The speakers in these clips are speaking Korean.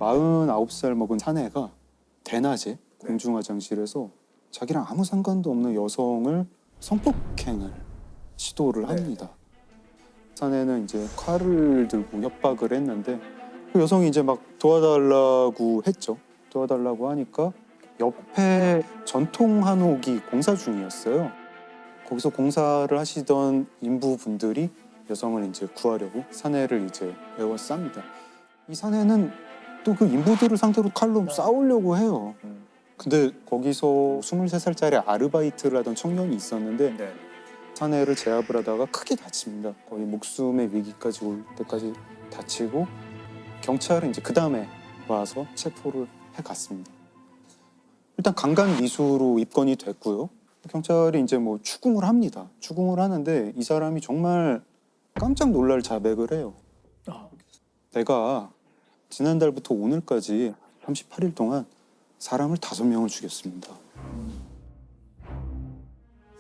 49살 먹은 사내가 대낮에 공중화장실에서 자기랑 아무 상관도 없는 여성을 성폭행을 시도를 합니다. 사내는 이제 칼을 들고 협박을 했는데 그 여성이 이제 막 도와달라고 했죠. 도와달라고 하니까 옆에 전통 한옥이 공사 중이었어요. 거기서 공사를 하시던 인부분들이 여성을 이제 구하려고 사내를 이제 에워쌉니다. 이 사내는 또 그 인부들을 상대로 칼로 싸우려고 해요. 근데 거기서 23살짜리 아르바이트를 하던 청년이 있었는데 사내를 제압을 하다가 크게 다칩니다. 거의 목숨의 위기까지 올 때까지 다치고 경찰은 이제 그 다음에 와서 체포를 해갔습니다. 일단 강간 미수로 입건이 됐고요. 경찰이 이제 뭐 추궁을 합니다. 추궁을 하는데 이 사람이 정말 깜짝 놀랄 자백을 해요. 내가 지난달부터 오늘까지 38일 동안 사람을 5명을 죽였습니다.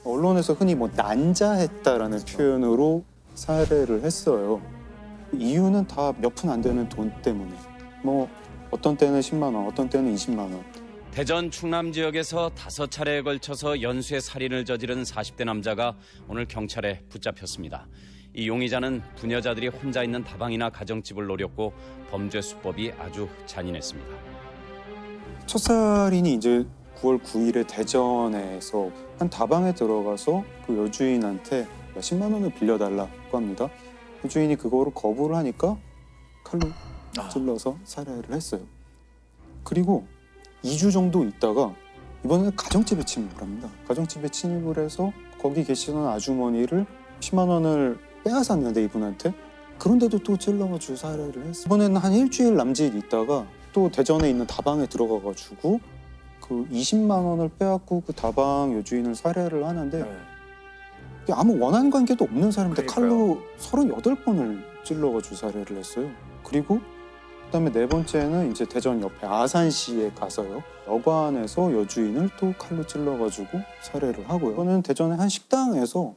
언론에서 흔히 뭐 난자했다라는 표현으로 살해를 했어요. 이유는 다 몇 푼 안 되는 돈 때문에. 뭐 어떤 때는 10만 원, 어떤 때는 20만 원. 대전 충남 지역에서 5차례에 걸쳐서 연쇄 살인을 저지른 40대 남자가 오늘 경찰에 붙잡혔습니다. 이 용의자는 부녀자들이 혼자 있는 다방이나 가정집을 노렸고 범죄 수법이 아주 잔인했습니다. 첫 살인이 이제 9월 9일에 대전에서 한 다방에 들어가서 그 여주인한테 몇십만 원을 빌려달라고 합니다. 여주인이 그거를 거부를 하니까 칼로 찔러서 살해를 했어요. 그리고 2주 정도 있다가 이번에는 가정집에 침입을 합니다. 가정집에 침입을 해서 거기 계시던 아주머니를 10만 원을 빼앗았는데 이분한테 그런데도 또 찔러가지고 살해를 했어요. 이번에는 한 일주일 남짓 있다가 또 대전에 있는 다방에 들어가가지고 그 20만 원을 빼앗고 그 다방 여주인을 살해를 하는데 아무 원한 관계도 없는 사람인데 칼로 38번을 찔러가지고 살해를 했어요. 그리고 그다음에 네 번째는 이제 대전 옆에 아산시에 가서요. 여관에서 여주인을 또 칼로 찔러가지고 살해를 하고요. 이거는 대전의 한 식당에서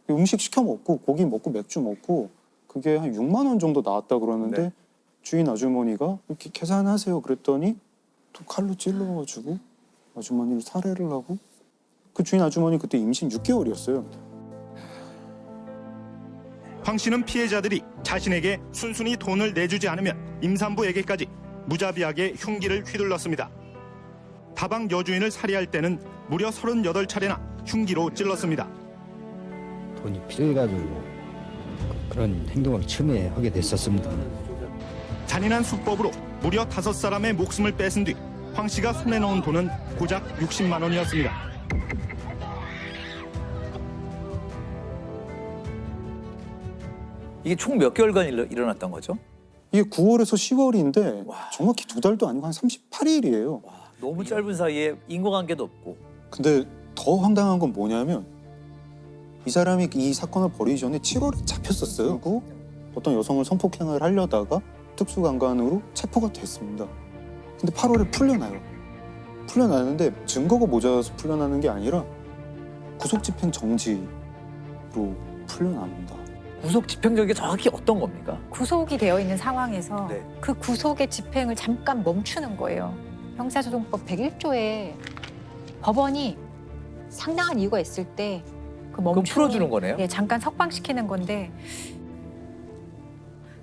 음식 시켜 먹고 고기 먹고 맥주 먹고 그게 한 6만 원 정도 나왔다 그러는데 주인 아주머니가 이렇게 계산하세요 그랬더니 또 칼로 찔러가지고 아주머니를 살해를 하고 그 주인 아주머니 그때 임신 6개월이었어요. 황 씨는 피해자들이 자신에게 순순히 돈을 내주지 않으면 임산부에게까지 무자비하게 흉기를 휘둘렀습니다. 다방 여주인을 살해할 때는 무려 38차례나 흉기로 찔렀습니다. 돈이 필요해가지고 그런 행동을 처음에 하게 됐었습니다. 잔인한 수법으로 무려 5사람의 목숨을 뺏은 뒤 황 씨가 손에 넣은 돈은 고작 60만 원이었습니다. 이게 총 몇 개월간 일어났던 거죠? 이게 9월에서 10월인데 정확히 2달도 아니고 한 38일이에요. 너무 짧은 사이에 인과관계도 없고. 근데 더 황당한 건 뭐냐면 이 사람이 이 사건을 벌이기 전에 7월에 잡혔었어요. 그리고 어떤 여성을 성폭행을 하려다가 특수강간으로 체포가 됐습니다. 근데 8월에 풀려나요. 풀려나는데 증거가 모자라서 풀려나는 게 아니라 구속집행 정지로 풀려납니다. 구속 집행적이 정확히 어떤 겁니까? 구속이 되어 있는 상황에서 네. 그 구속의 집행을 잠깐 멈추는 거예요. 형사소송법 101조에 법원이 상당한 이유가 있을 때 그 그럼 풀어주는 거네요? 예, 잠깐 석방시키는 건데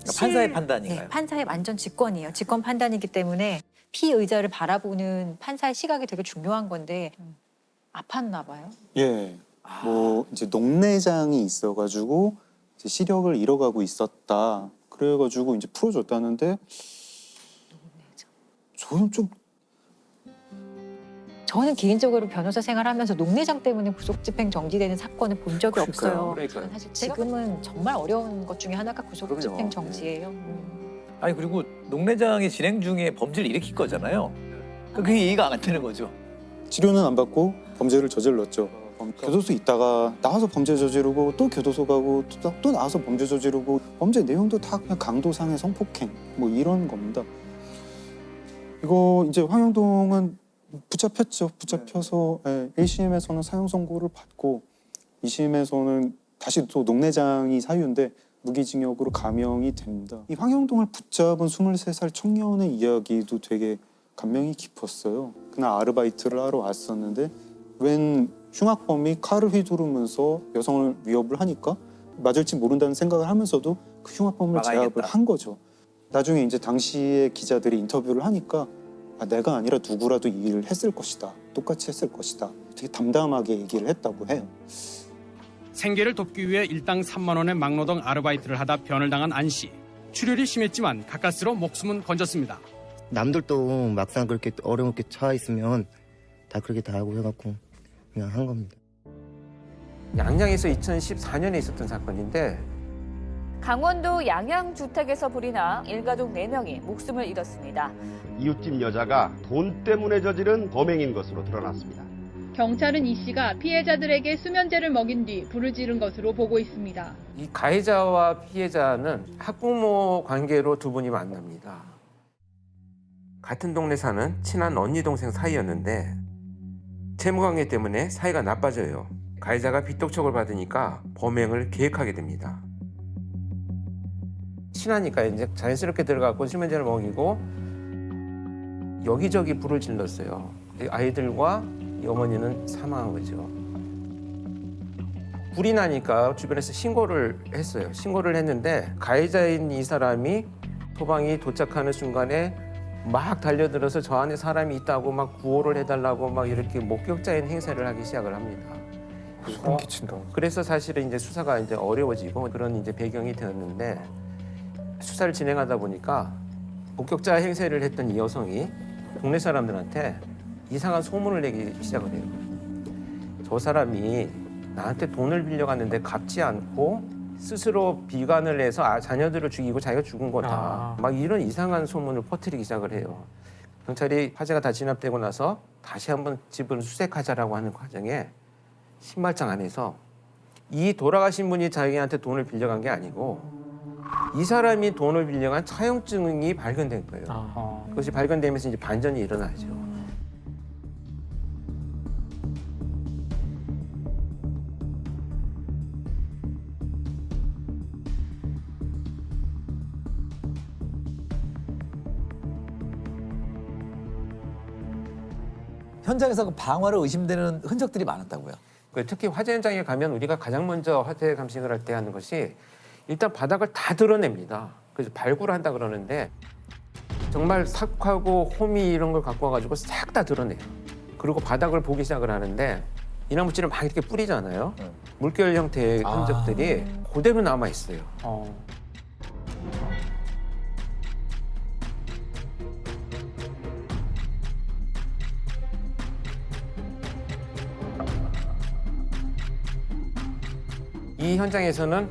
그러니까 판사의 판단인가요? 네, 판사의 완전 직권이에요. 직권 판단이기 때문에 피의자를 바라보는 판사의 시각이 되게 중요한 건데 아팠나 봐요. 예, 뭐 이제 녹내장이 있어가지고 이제 시력을 잃어가고 있었다. 그래가지고 이제 풀어줬다는데 저는 개인적으로 변호사 생활하면서 녹내장 때문에 구속집행 정지되는 사건을 본 적이 없어요. 그러니까요. 사실 지금은 정말 어려운 것 중에 하나가 구속집행 그럼요. 정지예요. 아니 그리고 녹내장이 진행 중에 범죄를 일으킬 거잖아요. 그게 이해가 안 되는 거죠. 치료는 안 받고 범죄를 저질렀죠. 교도소 있다가 나와서 범죄 저지르고 또 교도소 가고 또 나와서 범죄 저지르고 범죄 내용도 다 그냥 강도상의 성폭행 뭐 이런 겁니다. 이거 이제 황영동은 붙잡혔죠. 붙잡혀서 1심에서는 사형 선고를 받고 2심에서는 다시 또 녹내장이 사유인데 무기징역으로 감형이 됩니다. 이 황영동을 붙잡은 23살 청년의 이야기도 되게 감명이 깊었어요. 그날 아르바이트를 하러 왔었는데 웬 흉악범이 칼을 휘두르면서 여성을 위협을 하니까 맞을지 모른다는 생각을 하면서도 그 흉악범을 막아야겠다. 제압을 한 거죠. 나중에 이제 당시에 기자들이 인터뷰를 하니까 내가 아니라 누구라도 이 일을 했을 것이다. 똑같이 했을 것이다. 되게 담담하게 얘기를 했다고 해요. 생계를 돕기 위해 일당 3만 원의 막노동 아르바이트를 하다 변을 당한 안 씨. 출혈이 심했지만 가까스로 목숨은 건졌습니다. 남들도 막상 그렇게 어렵게 처해 있으면 다 그렇게 다 하고 해갖고 그냥 한 겁니다. 양양에서 2014년에 있었던 사건인데 강원도 양양주택에서 불이 나 일가족 4명이 목숨을 잃었습니다. 이웃집 여자가 돈 때문에 저지른 범행인 것으로 드러났습니다. 경찰은 이 씨가 피해자들에게 수면제를 먹인 뒤 불을 지른 것으로 보고 있습니다. 이 가해자와 피해자는 학부모 관계로 두 분이 만납니다. 같은 동네 사는 친한 언니 동생 사이였는데 채무관계 때문에 사이가 나빠져요. 가해자가 빚독촉을 받으니까 범행을 계획하게 됩니다. 친하니까 이제 자연스럽게 들어가고 수면제를 먹이고 여기저기 불을 질렀어요. 아이들과 이 어머니는 사망한 거죠. 불이 나니까 주변에서 신고를 했어요. 신고를 했는데 가해자인 이 사람이 소방이 도착하는 순간에 막 달려들어서 저 안에 사람이 있다고 막 구호를 해달라고 막 이렇게 목격자인 행세를 하기 시작을 합니다. 소름 끼친다. 그래서 사실은 이제 수사가 이제 어려워지고 그런 이제 배경이 되었는데 수사를 진행하다 보니까 목격자 행세를 했던 이 여성이 동네 사람들한테 이상한 소문을 내기 시작을 해요. 저 사람이 나한테 돈을 빌려갔는데 갚지 않고 스스로 비관을 해서 자녀들을 죽이고 자기가 죽은 거다. 막 이런 이상한 소문을 퍼뜨리기 시작을 해요. 경찰이 화재가 다 진압되고 나서 다시 한번 집을 수색하자라고 하는 과정에 신발장 안에서 이 돌아가신 분이 자기한테 돈을 빌려간 게 아니고 이 사람이 돈을 빌려간 차용증이 발견된 거예요. 그것이 발견되면서 이제 반전이 일어나죠. 현장에서 그 방화로 의심되는 흔적들이 많았다고요. 특히 화재 현장에 가면 우리가 가장 먼저 화재 감식을 할 때 하는 것이 일단 바닥을 다 드러냅니다. 그래서 발굴을 한다 그러는데 정말 삭하고 호미 이런 걸 갖고 와가지고 싹 다 드러내요. 그리고 바닥을 보기 시작을 하는데 이나무질을 막 이렇게 뿌리잖아요. 물결 형태의 흔적들이 그대로 남아 있어요. 이 현장에서는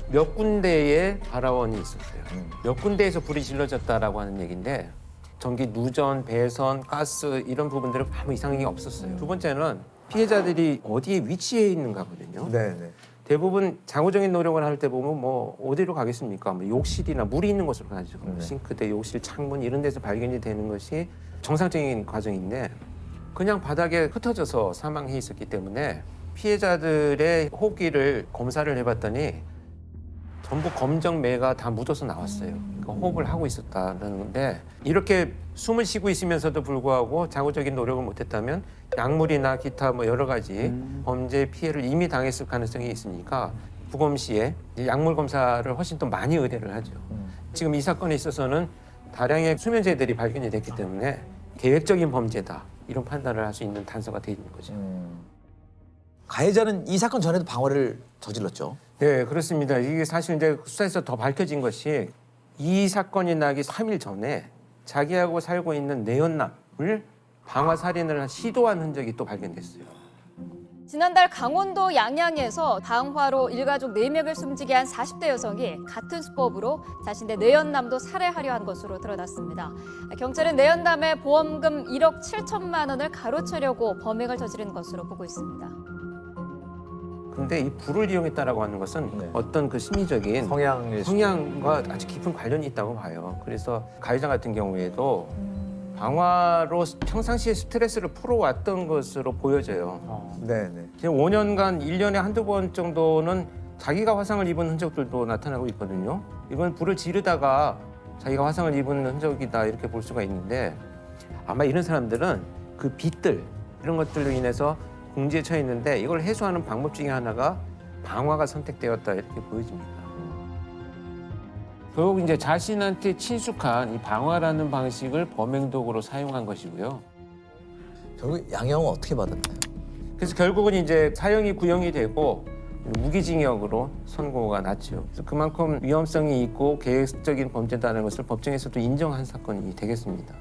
몇 군데의 발화원이 있었어요. 몇 군데에서 불이 질러졌다라고 하는 얘기인데 전기 누전, 배선, 가스 이런 부분들은 아무 이상이 없었어요. 두 번째는 피해자들이 어디에 위치해 있는가거든요. 네네. 대부분 장구적인 노력을 할 때 보면 뭐 어디로 가겠습니까? 뭐 욕실이나 물이 있는 곳으로 가죠. 네. 싱크대, 욕실, 창문 이런 데서 발견이 되는 것이 정상적인 과정인데 그냥 바닥에 흩어져서 사망해 있었기 때문에 피해자들의 호흡기를 검사를 해봤더니 전부 검정매가 다 묻어서 나왔어요. 그러니까 호흡을 하고 있었다는데 이렇게 숨을 쉬고 있으면서도 불구하고 자구적인 노력을 못했다면 약물이나 기타 뭐 여러 가지 범죄 피해를 이미 당했을 가능성이 있으니까 부검 시에 약물 검사를 훨씬 더 많이 의뢰를 하죠. 지금 이 사건에 있어서는 다량의 수면제들이 발견이 됐기 때문에 계획적인 범죄다 이런 판단을 할 수 있는 단서가 돼 있는 거죠. 가해자는 이 사건 전에도 방화를 저질렀죠. 네, 그렇습니다. 이게 사실 이제 수사에서 더 밝혀진 것이 이 사건이 나기 3일 전에 자기하고 살고 있는 내연남을 방화 살인을 시도한 흔적이 또 발견됐어요. 지난달 강원도 양양에서 방화로 일가족 4명을 숨지게 한 40대 여성이 같은 수법으로 자신의 내연남도 살해하려 한 것으로 드러났습니다. 경찰은 내연남의 보험금 1억 7천만 원을 가로채려고 범행을 저지른 것으로 보고 있습니다. 근데 이 불을 이용했다라고 하는 것은 네. 어떤 그 심리적인 성향과 아주 깊은 관련이 있다고 봐요. 그래서 가해자 같은 경우에도 방화로 평상시에 스트레스를 풀어왔던 것으로 보여져요. 네네. 지금 5년간 1년에 한두 번 정도는 자기가 화상을 입은 흔적들도 나타나고 있거든요. 이건 불을 지르다가 자기가 화상을 입은 흔적이다 이렇게 볼 수가 있는데 아마 이런 사람들은 그 빛들 이런 것들로 인해서 궁지에 처해 있는데 이걸 해소하는 방법 중에 하나가 방화가 선택되었다 이렇게 보여집니다. 결국 이제 자신한테 친숙한 이 방화라는 방식을 범행 도구로 사용한 것이고요. 결국 양형은 어떻게 받았나요? 그래서 결국은 이제 사형이 구형이 되고 무기징역으로 선고가 났죠. 그래서 그만큼 위험성이 있고 계획적인 범죄다는 것을 법정에서도 인정한 사건이 되겠습니다.